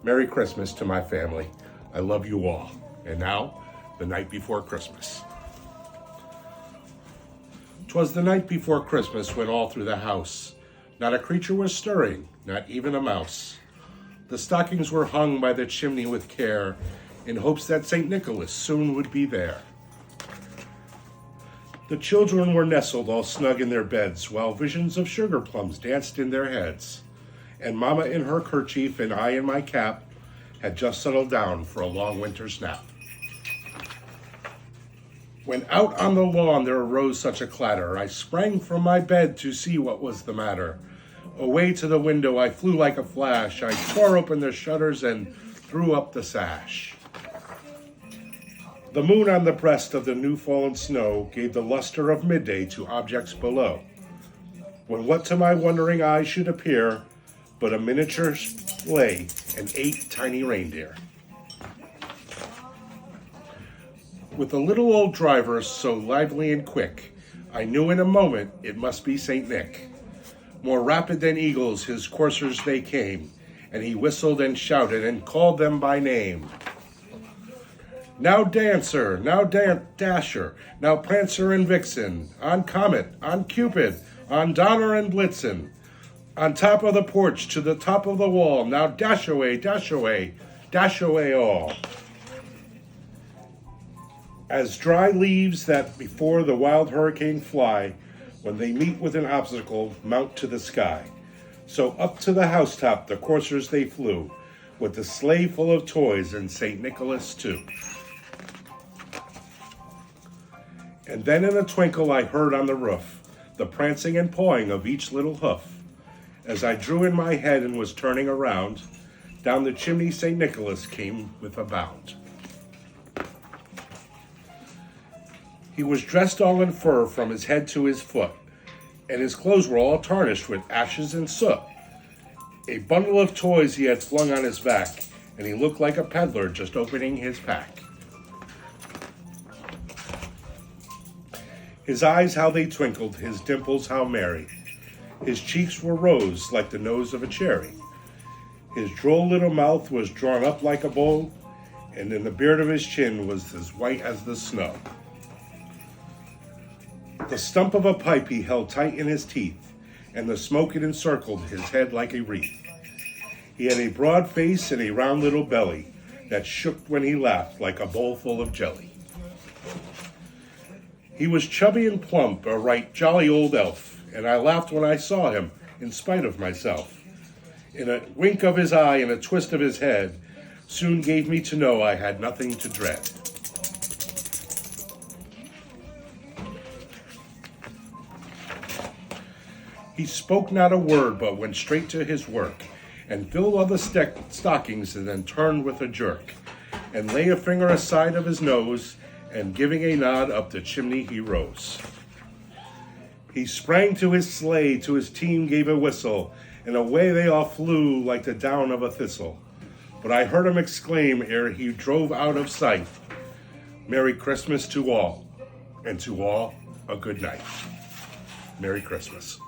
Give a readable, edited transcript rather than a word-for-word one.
Merry Christmas to my family. I love you all. And now, the night before Christmas. 'Twas the night before Christmas when all through the house not a creature was stirring, not even a mouse. The stockings were hung by the chimney with care, in hopes that St. Nicholas soon would be there. The children were nestled all snug in their beds, while visions of sugar plums danced in their heads. And Mama in her kerchief and I in my cap had just settled down for a long winter's nap. When out on the lawn there arose such a clatter, I sprang from my bed to see what was the matter. Away to the window I flew like a flash. I tore open the shutters and threw up the sash. The moon on the breast of the new-fallen snow gave the luster of midday to objects below, when what to my wondering eyes should appear but a miniature sleigh and 8 tiny reindeer. With a little old driver so lively and quick, I knew in a moment it must be St. Nick. More rapid than eagles his coursers they came, and he whistled and shouted and called them by name. Now Dancer, now Dasher, now Prancer and Vixen, on Comet, on Cupid, on Donner and Blitzen, on top of the porch to the top of the wall, now dash away, dash away, dash away all. As dry leaves that before the wild hurricane fly, when they meet with an obstacle, mount to the sky. So up to the housetop the coursers they flew, with the sleigh full of toys and St. Nicholas too. And then in a twinkle I heard on the roof the prancing and pawing of each little hoof. As I drew in my head and was turning around, down the chimney St. Nicholas came with a bound. He was dressed all in fur from his head to his foot, and his clothes were all tarnished with ashes and soot. A bundle of toys he had flung on his back, and he looked like a peddler just opening his pack. His eyes how they twinkled, his dimples how merry. His cheeks were rose like the nose of a cherry. His droll little mouth was drawn up like a bow, and in the beard of his chin was as white as the snow. The stump of a pipe he held tight in his teeth, and the smoke it encircled his head like a wreath. He had a broad face and a round little belly that shook when he laughed like a bowl full of jelly. He was chubby and plump, a right jolly old elf, and I laughed when I saw him, in spite of myself. In a wink of his eye and a twist of his head, soon gave me to know I had nothing to dread. He spoke not a word, but went straight to his work, and filled all the stockings, and then turned with a jerk, and lay a finger aside of his nose, and giving a nod up the chimney he rose. He sprang to his sleigh, to his team gave a whistle, and away they all flew like the down of a thistle. But I heard him exclaim ere he drove out of sight, Merry Christmas to all, and to all a good night. Merry Christmas.